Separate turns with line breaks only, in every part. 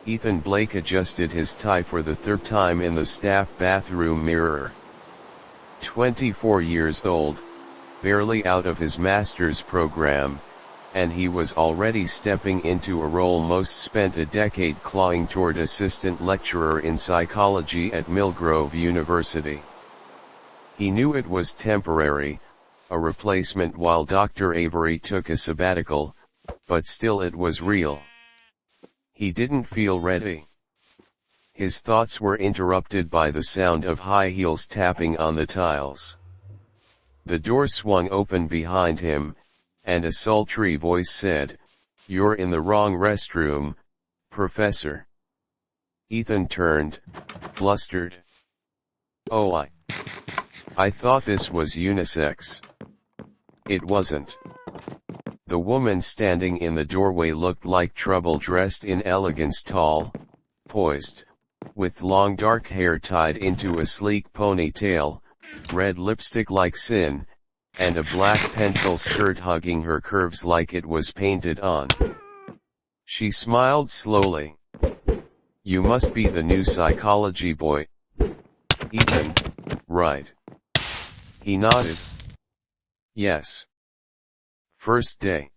Ethan Blake adjusted his tie for the third time in the staff bathroom mirror. 24 years old, barely out of his master's program, and he was already stepping into a role most spent a decade clawing toward assistant lecturer in psychology at Millgrove University. He knew it was temporary, a replacement while Dr. Avery took a sabbatical, but still it was real. He didn't feel ready. His thoughts were interrupted by the sound of high heels tapping on the tiles. The door swung open behind him, and a sultry voice said, "You're in the wrong restroom, Professor." Ethan turned, flustered. "Oh, I thought this was unisex." It wasn't. The woman standing in the doorway looked like trouble dressed in elegance, tall, poised, with long dark hair tied into a sleek ponytail, red lipstick like sin, and a black pencil skirt hugging her curves like it was painted on. She smiled slowly. "You must be the new psychology boy." "Ethan, right?" He nodded. "Yes. First day."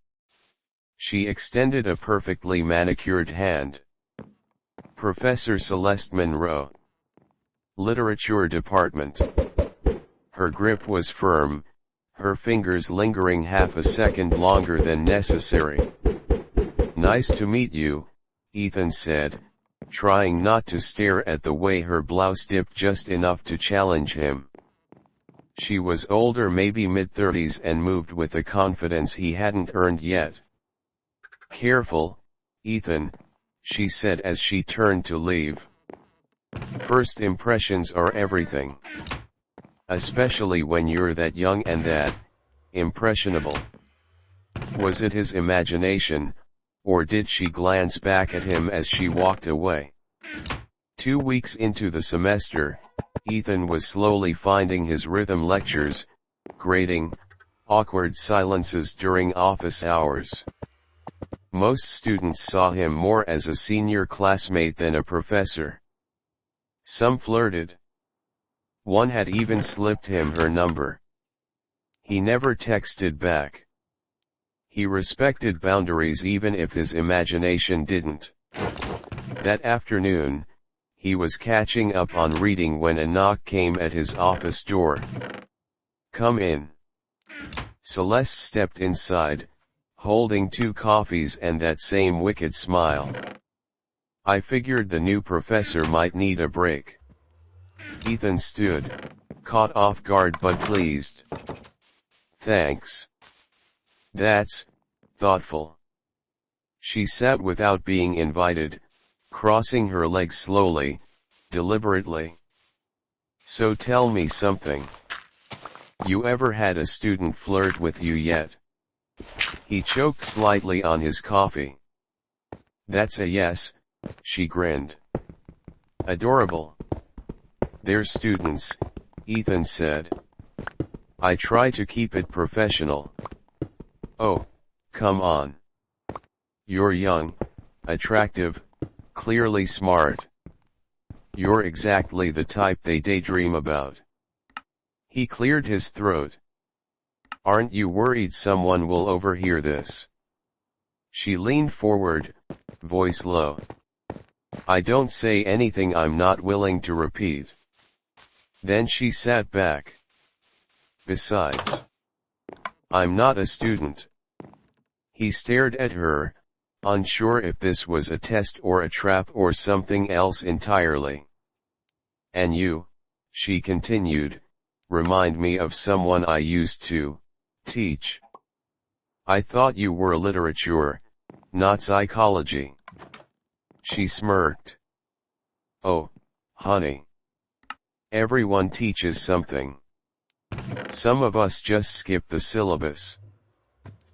She extended a perfectly manicured hand. "Professor Celeste Monroe. Literature Department." Her grip was firm, her fingers lingering half a second longer than necessary. "Nice to meet you," Ethan said, trying not to stare at the way her blouse dipped just enough to challenge him. She was older, maybe mid-30s, and moved with a confidence he hadn't earned yet. "Careful, Ethan," she said as she turned to leave. "First impressions are everything. Especially when you're that young and that impressionable." Was it his imagination, or did she glance back at him as she walked away? 2 weeks into the semester, Ethan was slowly finding his rhythm: lectures, grading, awkward silences during office hours. Most students saw him more as a senior classmate than a professor. Some flirted. One had even slipped him her number. He never texted back. He respected boundaries even if his imagination didn't. That afternoon, he was catching up on reading when a knock came at his office door. "Come in." Celeste stepped inside, holding 2 coffees and that same wicked smile. "I figured the new professor might need a break." Ethan stood, caught off guard but pleased. "Thanks. That's thoughtful." She sat without being invited, crossing her legs slowly, deliberately. "So tell me something. You ever had a student flirt with you yet?" He choked slightly on his coffee. "That's a yes," she grinned. "Adorable." "They're students," Ethan said. "I try to keep it professional." "Oh, come on. You're young, attractive, clearly smart. You're exactly the type they daydream about." He cleared his throat. "Aren't you worried someone will overhear this?" She leaned forward, voice low. "I don't say anything I'm not willing to repeat." Then she sat back. "Besides, I'm not a student." He stared at her, unsure if this was a test or a trap or something else entirely. "And you," she continued, "remind me of someone I used to teach. I thought you were literature, not psychology." She smirked. "Oh, honey. Everyone teaches something. Some of us just skip the syllabus."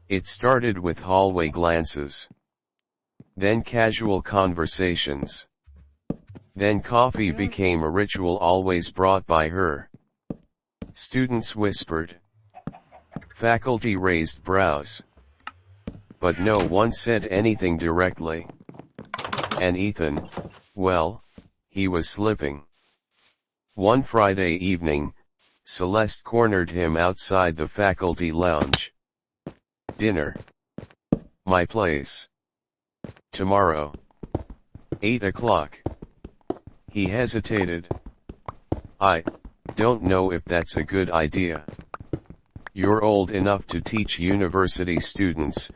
It started with hallway glances. Then casual conversations. Then coffee became a ritual always brought by her. Students whispered. Faculty raised brows. But no one said anything directly. And Ethan, well, he was slipping. One Friday evening, Celeste cornered him outside the faculty lounge. "Dinner. My place. Tomorrow. 8 o'clock. He hesitated. "I don't know if that's a good idea. You're old enough to teach university students,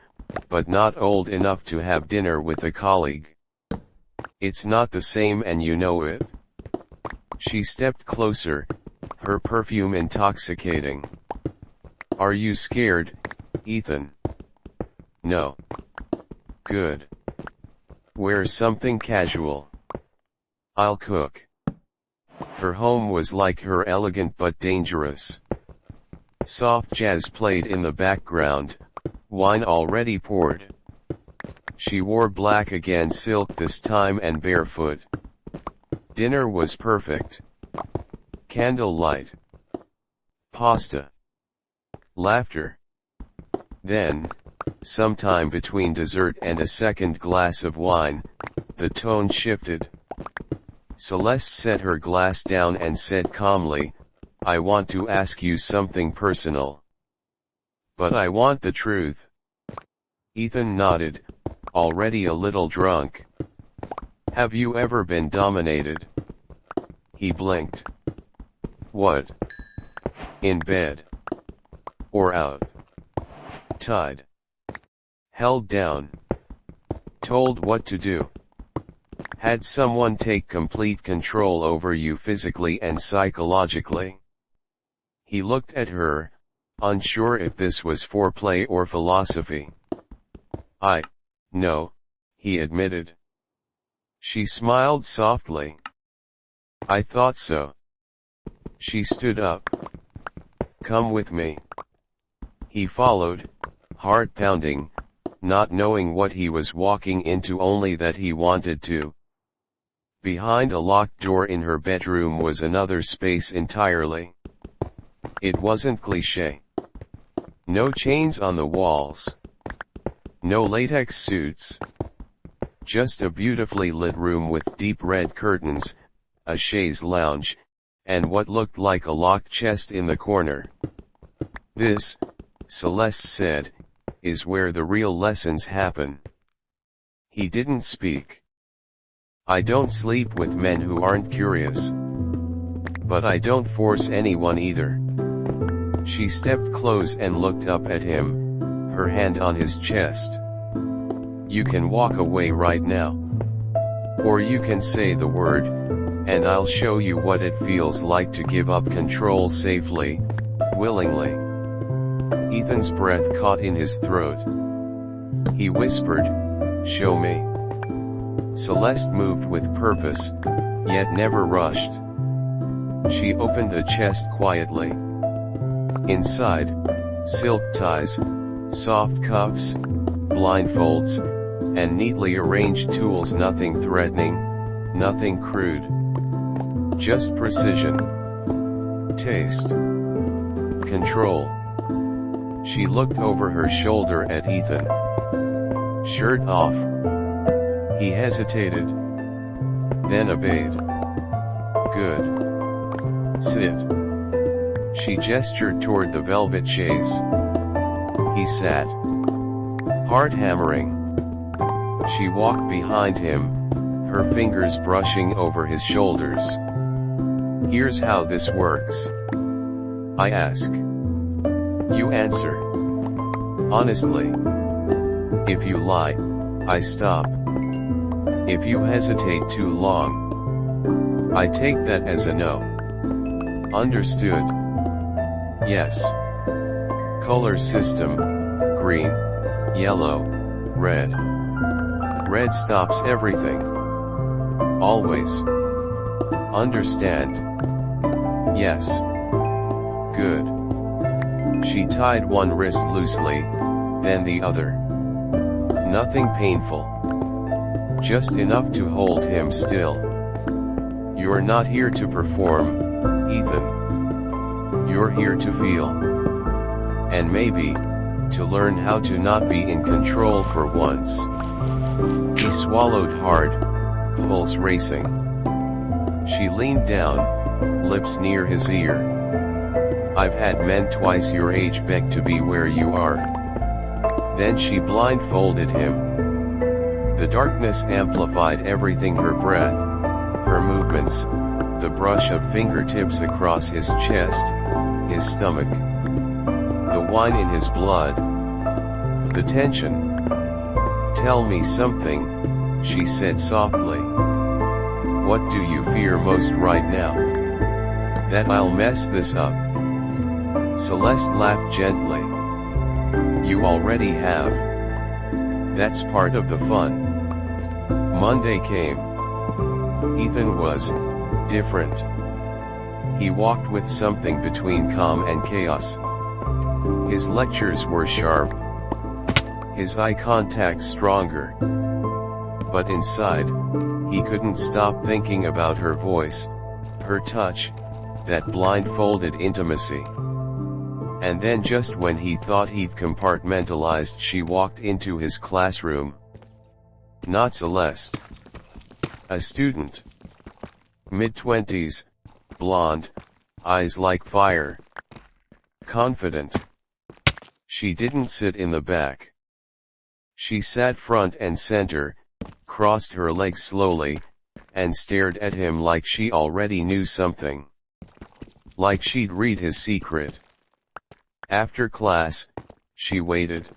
but not old enough to have dinner with a colleague. It's not the same and you know it." She stepped closer, her perfume intoxicating. "Are you scared, Ethan?" "No." "Good. Wear something casual. I'll cook." Her home was like her, elegant but dangerous. Soft jazz played in the background, wine already poured. She wore black, again silk this time, and barefoot. Dinner was perfect. Candlelight. Pasta. Laughter. Then, sometime between dessert and a second glass of wine, the tone shifted. Celeste set her glass down and said calmly, "I want to ask you something personal. But I want the truth." Ethan nodded, already a little drunk. "Have you ever been dominated?" He blinked. "What? In bed? Or out? Tied? Held down? Told what to do? Had someone take complete control over you physically and psychologically?" He looked at her, unsure if this was foreplay or philosophy. No," he admitted. She smiled softly. "I thought so." She stood up. "Come with me." He followed, heart pounding, not knowing what he was walking into, only that he wanted to. Behind a locked door in her bedroom was another space entirely. It wasn't cliché. No chains on the walls. No latex suits. Just a beautifully lit room with deep red curtains, a chaise lounge, and what looked like a locked chest in the corner. "This," Celeste said, "is where the real lessons happen." He didn't speak. "I don't sleep with men who aren't curious. But I don't force anyone either." She stepped close and looked up at him, her hand on his chest. "You can walk away right now. Or you can say the word, and I'll show you what it feels like to give up control safely, willingly." Ethan's breath caught in his throat. He whispered, "Show me." Celeste moved with purpose, yet never rushed. She opened the chest quietly. Inside, silk ties, soft cuffs, blindfolds, and neatly arranged tools. Nothing threatening, nothing crude. Just precision. Taste. Control. She looked over her shoulder at Ethan. Shirt off. He hesitated. Then obeyed. "Good. Sit." She gestured toward the velvet chaise. He sat. Heart hammering. She walked behind him, her fingers brushing over his shoulders. "Here's how this works. I ask. You answer. Honestly. If you lie, I stop. If you hesitate too long, I take that as a no. Understood?" "Yes." "Color system: green, yellow, red." "Red stops everything. Always." "Understand?" "Yes." "Good." She tied one wrist loosely, then the other. Nothing painful. Just enough to hold him still. "You're not here to perform, Ethan. You're here to feel. And maybe, to learn how to not be in control for once." He swallowed hard, pulse racing. She leaned down, lips near his ear. I've had men twice your age beg to be where you are. Then she blindfolded him. The darkness amplified everything: her breath, her movements, the brush of fingertips across his chest, his stomach, the wine in his blood, the tension. Tell me something, she said softly. What do you fear most right now? That I'll mess this up. Celeste laughed gently. You already have. That's part of the fun. Monday came. Ethan was different. He walked with something between calm and chaos. His lectures were sharp, his eye contact stronger. But inside, he couldn't stop thinking about her voice, her touch, that blindfolded intimacy. And then just when he thought he'd compartmentalized, she walked into his classroom. Not Celeste. A student. Mid-20s, blonde, eyes like fire. Confident. She didn't sit in the back. She sat front and center, crossed her legs slowly, and stared at him like she already knew something. Like she'd read his secret. After class, she waited.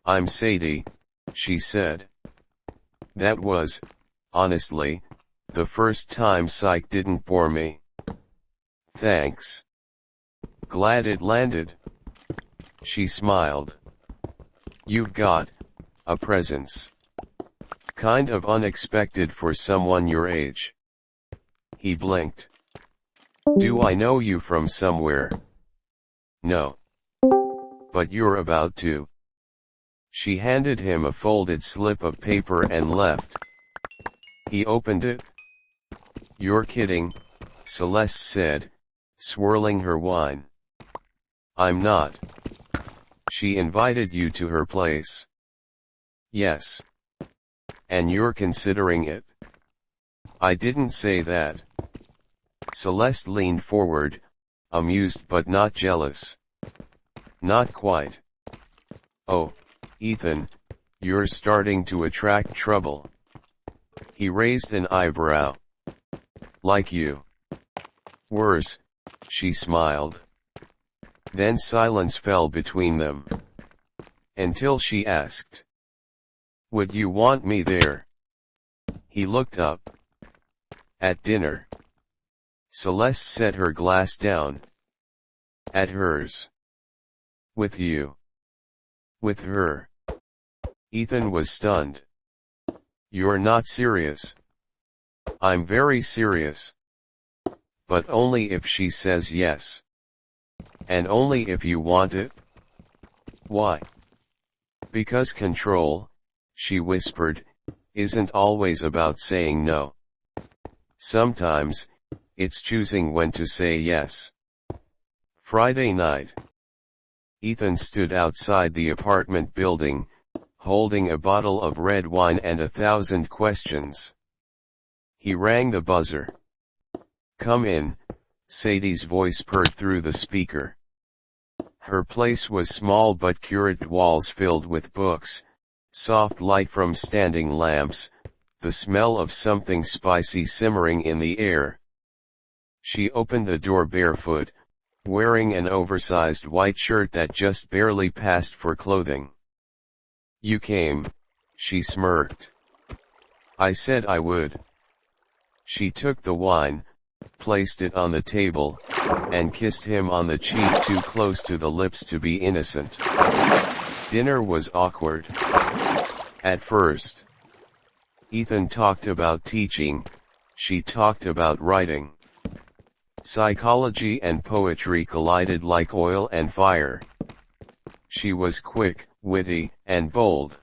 I'm Sadie, she said. That was, honestly, the first time psych didn't bore me. Thanks. Glad it landed. She smiled. You've got a presence. Kind of unexpected for someone your age. He blinked. Do I know you from somewhere? No. But you're about to. She handed him a folded slip of paper and left. He opened it. You're kidding, Celeste said, swirling her wine. I'm not. She invited you to her place. Yes. And you're considering it? I didn't say that. Celeste leaned forward, amused but not jealous. Not quite. Oh, Ethan, you're starting to attract trouble. He raised an eyebrow. Like you. Worse, she smiled. Then silence fell between them. Until she asked. Would you want me there? He looked up. At dinner. Celeste set her glass down. At hers. With you. With her. Ethan was stunned. You're not serious. I'm very serious. But only if she says yes. And only if you want it. Why? Because control, she whispered, isn't always about saying no. Sometimes, it's choosing when to say yes. Friday night. Ethan stood outside the apartment building, holding a bottle of red wine and 1,000 questions. He rang the buzzer. Come in, Sadie's voice purred through the speaker. Her place was small but curated, walls filled with books, soft light from standing lamps, the smell of something spicy simmering in the air. She opened the door barefoot, wearing an oversized white shirt that just barely passed for clothing. You came, she smirked. I said I would. She took the wine, placed it on the table, and kissed him on the cheek too close to the lips to be innocent. Dinner was awkward. At first. Ethan talked about teaching, she talked about writing. Psychology and poetry collided like oil and fire. She was quick, witty, and bold.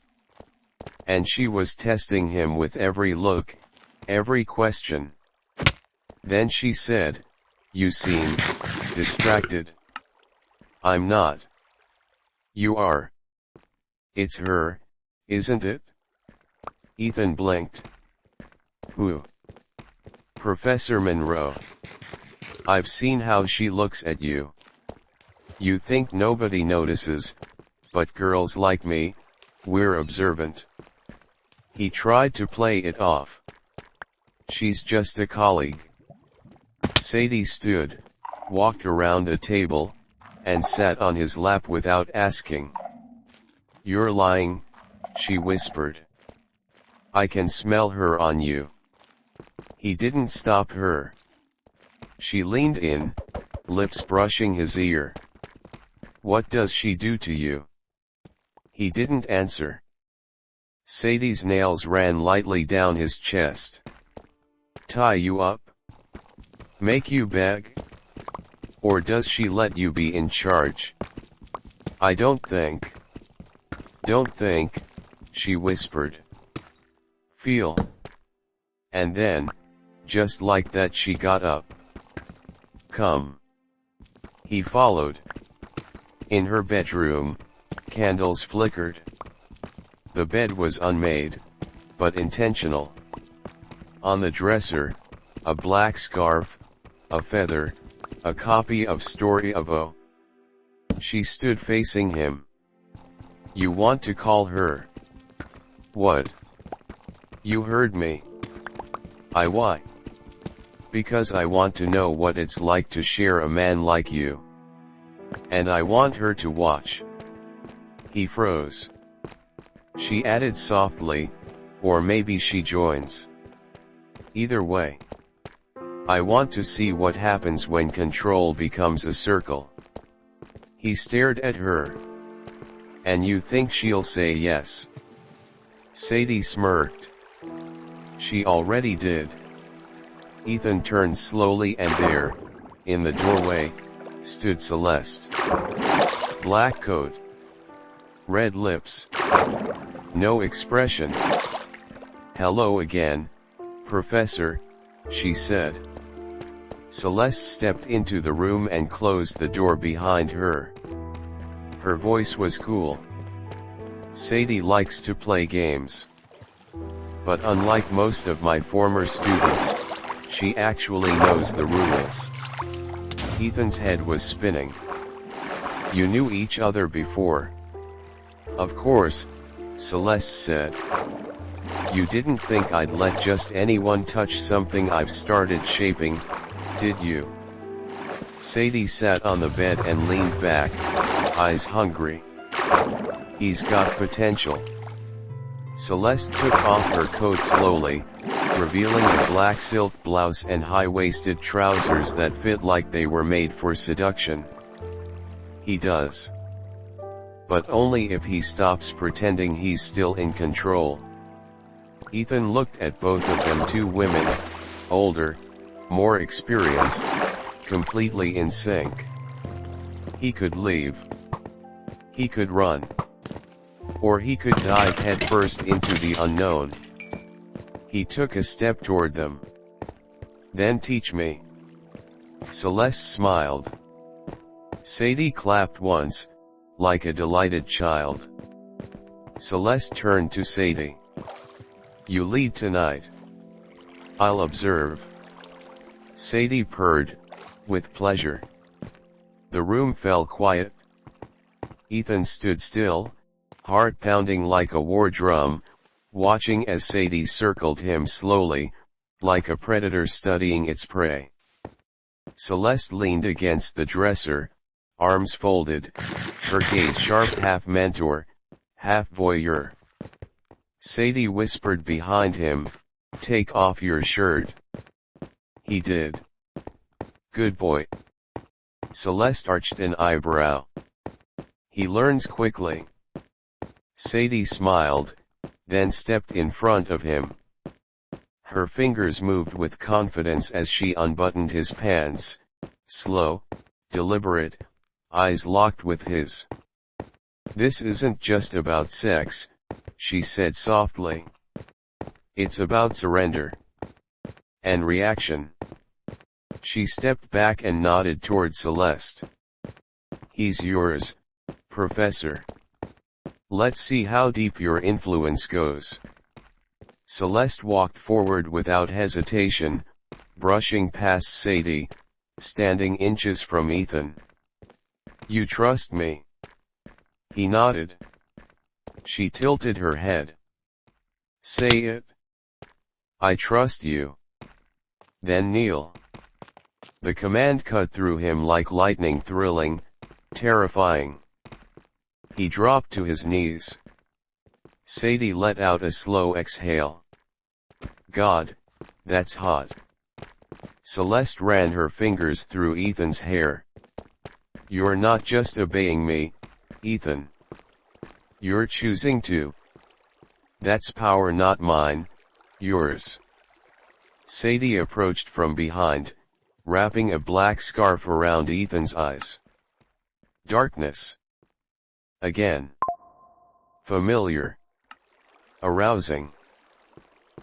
And she was testing him with every look, every question. Then she said, you seem distracted. I'm not. You are. It's her, isn't it? Ethan blinked. Who? Professor Monroe. I've seen how she looks at you. You think nobody notices, but girls like me, we're observant. He tried to play it off. She's just a colleague. Sadie stood, walked around a table, and sat on his lap without asking. You're lying, she whispered. I can smell her on you. He didn't stop her. She leaned in, lips brushing his ear. What does she do to you? He didn't answer. Sadie's nails ran lightly down his chest. Tie you up? Make you beg? Or does she let you be in charge? I don't think. Don't think, she whispered. Feel. And then, just like that, she got up. Come. He followed. In her bedroom, candles flickered. The bed was unmade, but intentional. On the dresser, a black scarf, a feather, a copy of Story of O. She stood facing him. You want to call her? What? You heard me. Why? Because I want to know what it's like to share a man like you. And I want her to watch. He froze. She added softly, or maybe she joins. Either way. I want to see what happens when control becomes a circle. He stared at her. And you think she'll say yes? Sadie smirked. She already did. Ethan turned slowly, and there, in the doorway, stood Celeste. Black coat. Red lips. No expression. Hello again, Professor, she said. Celeste stepped into the room and closed the door behind her. Her voice was cool. Sadie likes to play games. But unlike most of my former students, she actually knows the rules. Ethan's head was spinning. You knew each other before? Of course, Celeste said. You didn't think I'd let just anyone touch something I've started shaping, did you? Sadie sat on the bed and leaned back, eyes hungry. He's got potential. Celeste took off her coat slowly, revealing a black silk blouse and high-waisted trousers that fit like they were made for seduction. He does. But only if he stops pretending he's still in control. Ethan looked at both of them, two women, older, more experienced, completely in sync. He could leave. He could run. Or he could dive headfirst into the unknown. He took a step toward them. Then teach me. Celeste smiled. Sadie clapped once, like a delighted child. Celeste turned to Sadie. You lead tonight. I'll observe. Sadie purred, with pleasure. The room fell quiet. Ethan stood still, heart pounding like a war drum, watching as Sadie circled him slowly, like a predator studying its prey. Celeste leaned against the dresser, arms folded, her gaze sharp, half mentor, half voyeur. Sadie whispered behind him, take off your shirt. He did. Good boy. Celeste arched an eyebrow. He learns quickly. Sadie smiled, then stepped in front of him. Her fingers moved with confidence as she unbuttoned his pants, slow, deliberate, eyes locked with his. This isn't just about sex, she said softly. It's about surrender. And reaction. She stepped back and nodded toward Celeste. He's yours, Professor. Let's see how deep your influence goes. Celeste walked forward without hesitation, brushing past Sadie, standing inches from Ethan. "You trust me?" He nodded. She tilted her head. "Say it." "I trust you." "Then kneel." The command cut through him like lightning, thrilling, terrifying. He dropped to his knees. Sadie let out a slow exhale. "God, that's hot." Celeste ran her fingers through Ethan's hair. "You're not just obeying me, Ethan. You're choosing to. That's power, not mine, yours." Sadie approached from behind, wrapping a black scarf around Ethan's eyes. Darkness. Again. Familiar. Arousing.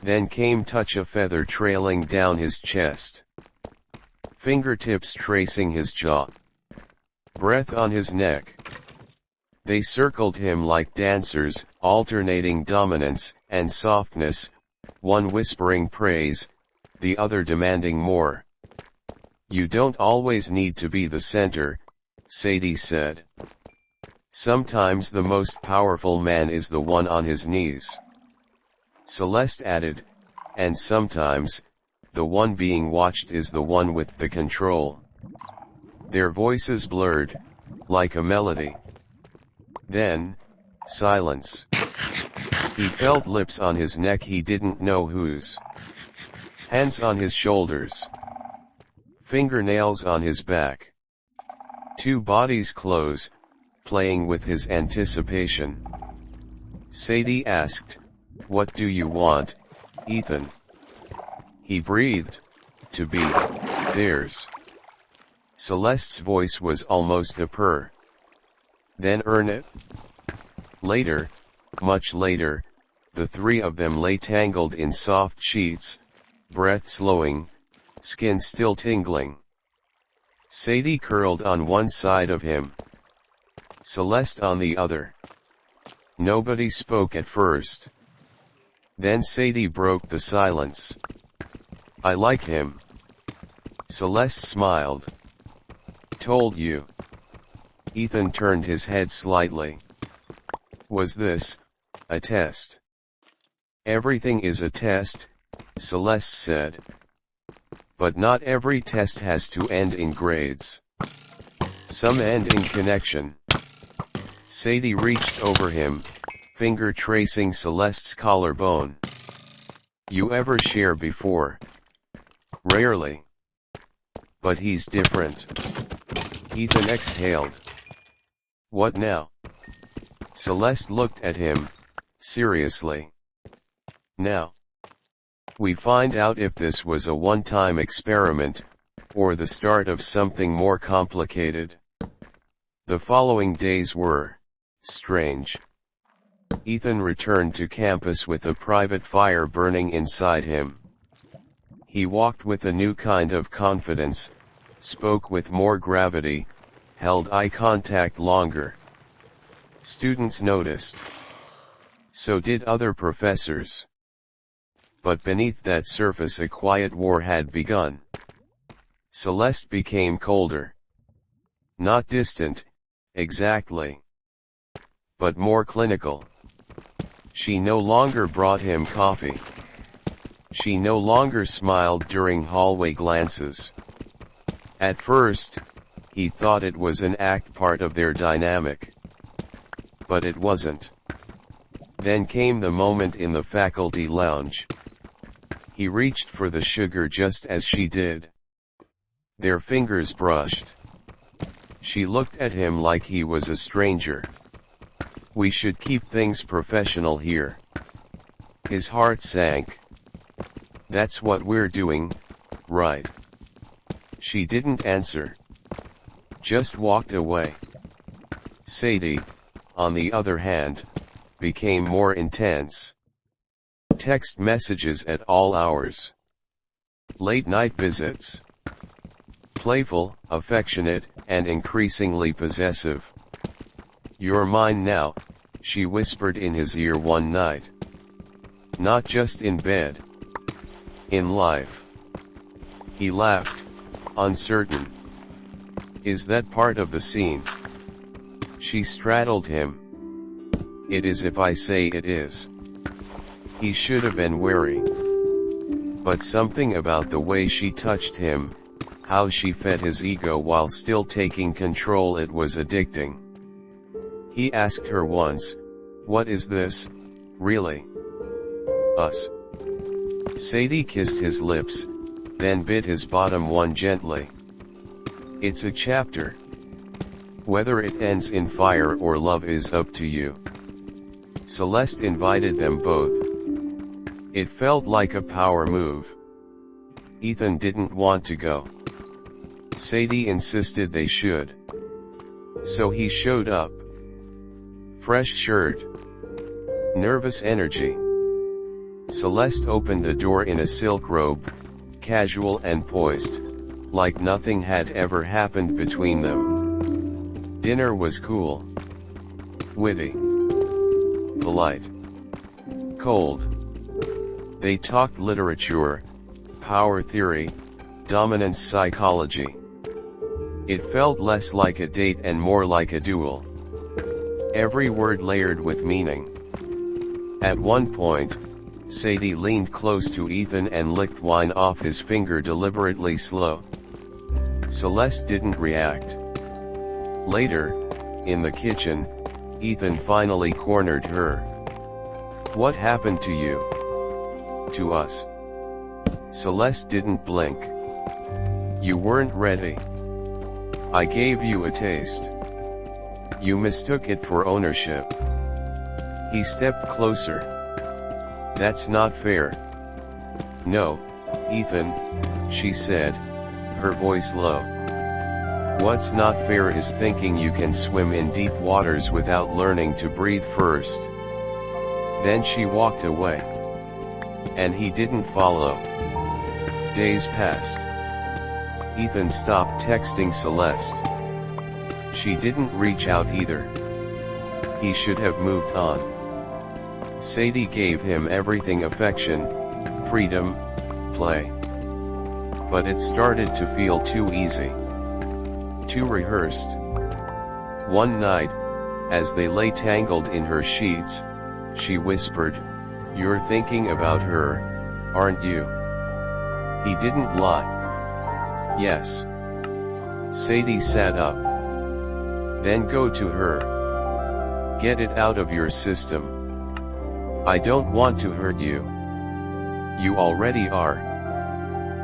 Then came touch, a feather trailing down his chest. Fingertips tracing his jaw. Breath on his neck. They circled him like dancers, alternating dominance and softness, one whispering praise, the other demanding more. "You don't always need to be the center," Sadie said. "Sometimes the most powerful man is the one on his knees." Celeste added, "And sometimes, the one being watched is the one with the control." Their voices blurred, like a melody. Then, silence. He felt lips on his neck, he didn't know whose. Hands on his shoulders. Fingernails on his back. Two bodies close, playing with his anticipation. Sadie asked, "What do you want, Ethan?" He breathed, "To be theirs." Celeste's voice was almost a purr. "Then earn it." Later, much later, the three of them lay tangled in soft sheets, breath slowing, skin still tingling. Sadie curled on one side of him, Celeste on the other. Nobody spoke at first. Then Sadie broke the silence. "I like him." Celeste smiled. "Told you." Ethan turned his head slightly. "Was this a test?" "Everything is a test," Celeste said. "But not every test has to end in grades. Some end in connection." Sadie reached over him, finger tracing Celeste's collarbone. "You ever share before?" "Rarely. But he's different." Ethan exhaled. "What now?" Celeste looked at him, seriously. "Now. We find out if this was a one-time experiment, or the start of something more complicated." The following days were strange. Ethan returned to campus with a private fire burning inside him. He walked with a new kind of confidence, spoke with more gravity, held eye contact longer. Students noticed. So did other professors. But beneath that surface a quiet war had begun. Celeste became colder. Not distant, exactly. But more clinical. She no longer brought him coffee. She no longer smiled during hallway glances. At first, he thought it was an act, part of their dynamic. But it wasn't. Then came the moment in the faculty lounge. He reached for the sugar just as she did. Their fingers brushed. She looked at him like he was a stranger. "We should keep things professional here." His heart sank. "That's what we're doing, right?" She didn't answer. Just walked away. Sadie, on the other hand, became more intense. Text messages at all hours. Late night visits. Playful, affectionate, and increasingly possessive. "You're mine now," she whispered in his ear one night. Not just in bed. In life. He laughed, uncertain. Is that part of the scene? She straddled him. It is if I say it is. He should have been wary. But something about the way she touched him, how she fed his ego while still taking control, it was addicting. He asked her once, "What is this, really?" "Us." Sadie kissed his lips, then bit his bottom one gently. "It's a chapter. Whether it ends in fire or love is up to you." Celeste invited them both. It felt like a power move. Ethan didn't want to go. Sadie insisted they should. So he showed up. Fresh shirt. Nervous energy. Celeste opened the door in a silk robe, casual and poised, like nothing had ever happened between them. Dinner was cool. Witty. Polite. Cold. They talked literature, power theory, dominance psychology. It felt less like a date and more like a duel. Every word layered with meaning. At one point, Sadie leaned close to Ethan and licked wine off his finger deliberately slow. Celeste didn't react. Later, in the kitchen, Ethan finally cornered her. "What happened to you?" "To us." Celeste didn't blink. "You weren't ready. I gave you a taste. You mistook it for ownership." He stepped closer. "That's not fair." "No, Ethan," she said, her voice low. "What's not fair is thinking you can swim in deep waters without learning to breathe first." Then she walked away. And he didn't follow. Days passed. Ethan stopped texting Celeste. She didn't reach out either. He should have moved on. Sadie gave him everything: affection, freedom, play. But it started to feel too easy. Too rehearsed. One night, as they lay tangled in her sheets, she whispered, "You're thinking about her, aren't you?" He didn't lie. "Yes." Sadie sat up. "Then go to her. Get it out of your system. I don't want to hurt you. You already are."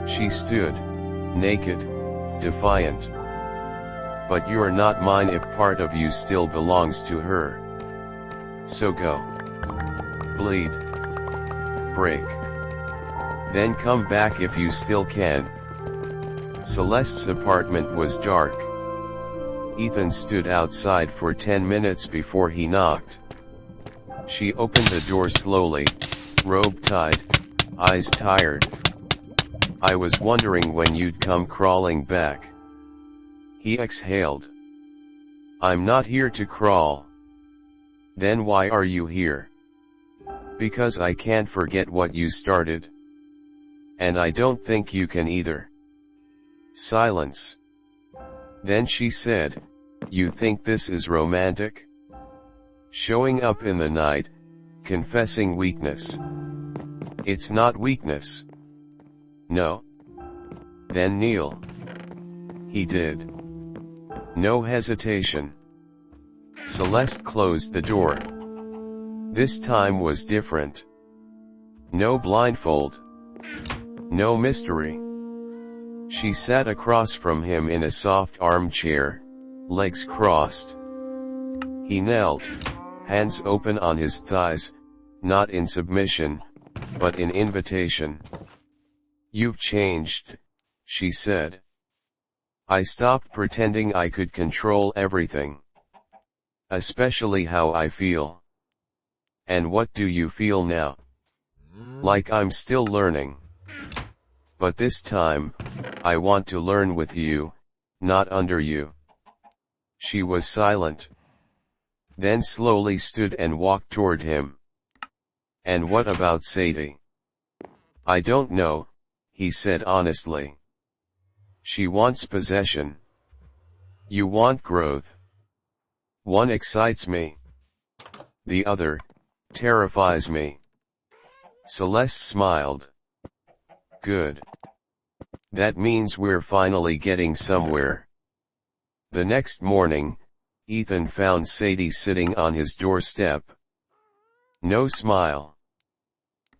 She stood, naked, defiant. "But you're not mine if part of you still belongs to her. So go. Bleed. Break. Then come back if you still can." Celeste's apartment was dark. Ethan stood outside for 10 minutes before he knocked. She opened the door slowly, robe tied, eyes tired. "I was wondering when you'd come crawling back." He exhaled. "I'm not here to crawl." "Then why are you here?" "Because I can't forget what you started. And I don't think you can either." Silence. Then she said, "You think this is romantic? Showing up in the night, confessing weakness." "It's not weakness." "No?" "Then kneel." He did. No hesitation. Celeste closed the door. This time was different. No blindfold. No mystery. She sat across from him in a soft armchair, legs crossed. He knelt, hands open on his thighs, not in submission, but in invitation. "You've changed," she said. "I stopped pretending I could control everything. Especially how I feel." "And what do you feel now?" "Like I'm still learning. But this time, I want to learn with you, not under you." She was silent. Then slowly stood and walked toward him. And what about Sadie? I don't know, he said honestly. She wants possession. You want growth. One excites me. The other terrifies me. Celeste smiled. Good. That means we're finally getting somewhere. The next morning, Ethan found Sadie sitting on his doorstep. No smile.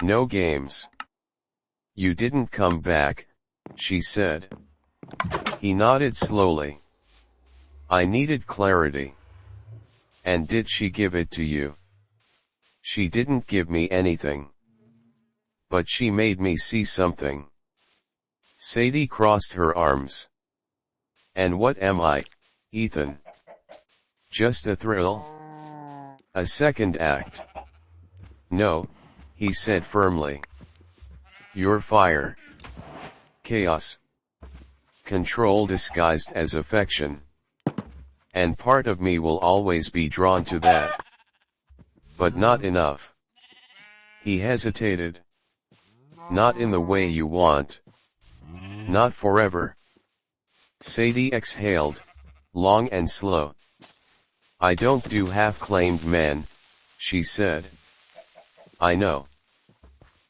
No games. You didn't come back, she said. He nodded slowly. I needed clarity. And did she give it to you? She didn't give me anything. But she made me see something. Sadie crossed her arms. And what am I, Ethan? Just a thrill? A second act? No, he said firmly. You're fire. Chaos. Control disguised as affection. And part of me will always be drawn to that. But not enough. He hesitated. Not in the way you want. Not forever. Sadie exhaled, long and slow. I don't do half-claimed men, she said. I know.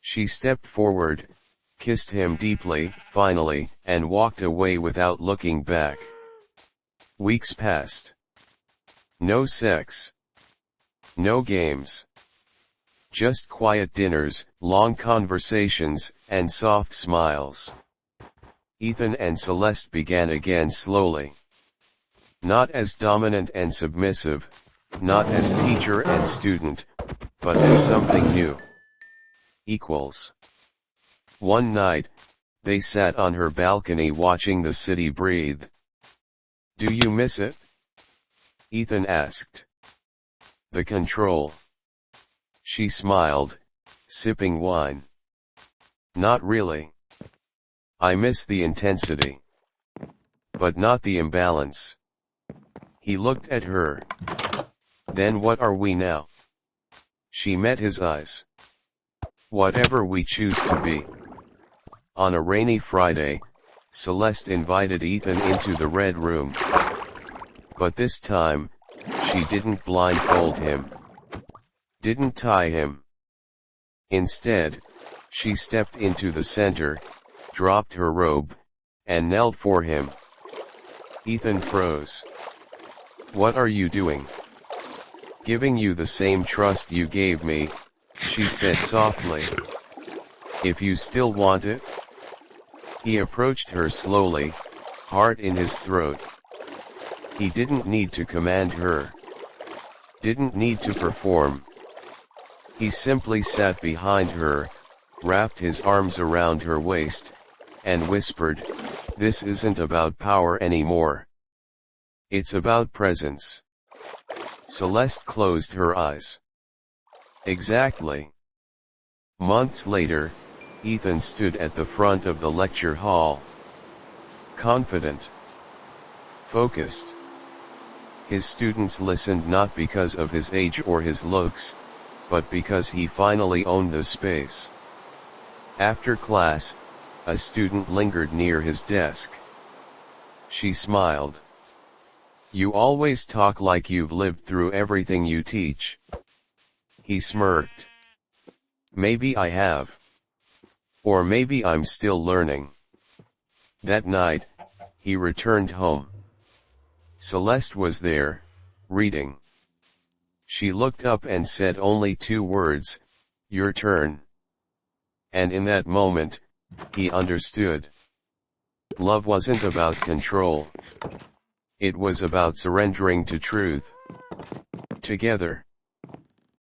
She stepped forward, kissed him deeply, finally, and walked away without looking back. Weeks passed. No sex. No games. Just quiet dinners, long conversations, and soft smiles. Ethan and Celeste began again slowly. Not as dominant and submissive, not as teacher and student, but as something new. Equals. One night, they sat on her balcony watching the city breathe. Do you miss it? Ethan asked. The control. She smiled, sipping wine. Not really. I miss the intensity. But not the imbalance. He looked at her. Then what are we now? She met his eyes. Whatever we choose to be. On a rainy Friday, Celeste invited Ethan into the Red Room. But this time, she didn't blindfold him. Didn't tie him. Instead, she stepped into the center, dropped her robe, and knelt for him. Ethan froze. What are you doing? Giving you the same trust you gave me, she said softly. If you still want it? He approached her slowly, heart in his throat. He didn't need to command her. Didn't need to perform. He simply sat behind her, wrapped his arms around her waist, and whispered, this isn't about power anymore. It's about presence. Celeste closed her eyes. Exactly. Months later, Ethan stood at the front of the lecture hall. Confident. Focused. His students listened not because of his age or his looks, but because he finally owned the space. After class, a student lingered near his desk. She smiled. You always talk like you've lived through everything you teach. He smirked. Maybe I have. Or maybe I'm still learning. That night, he returned home. Celeste was there, reading. She looked up and said only 2 words, your turn. And in that moment, he understood. Love wasn't about control. It was about surrendering to truth. Together.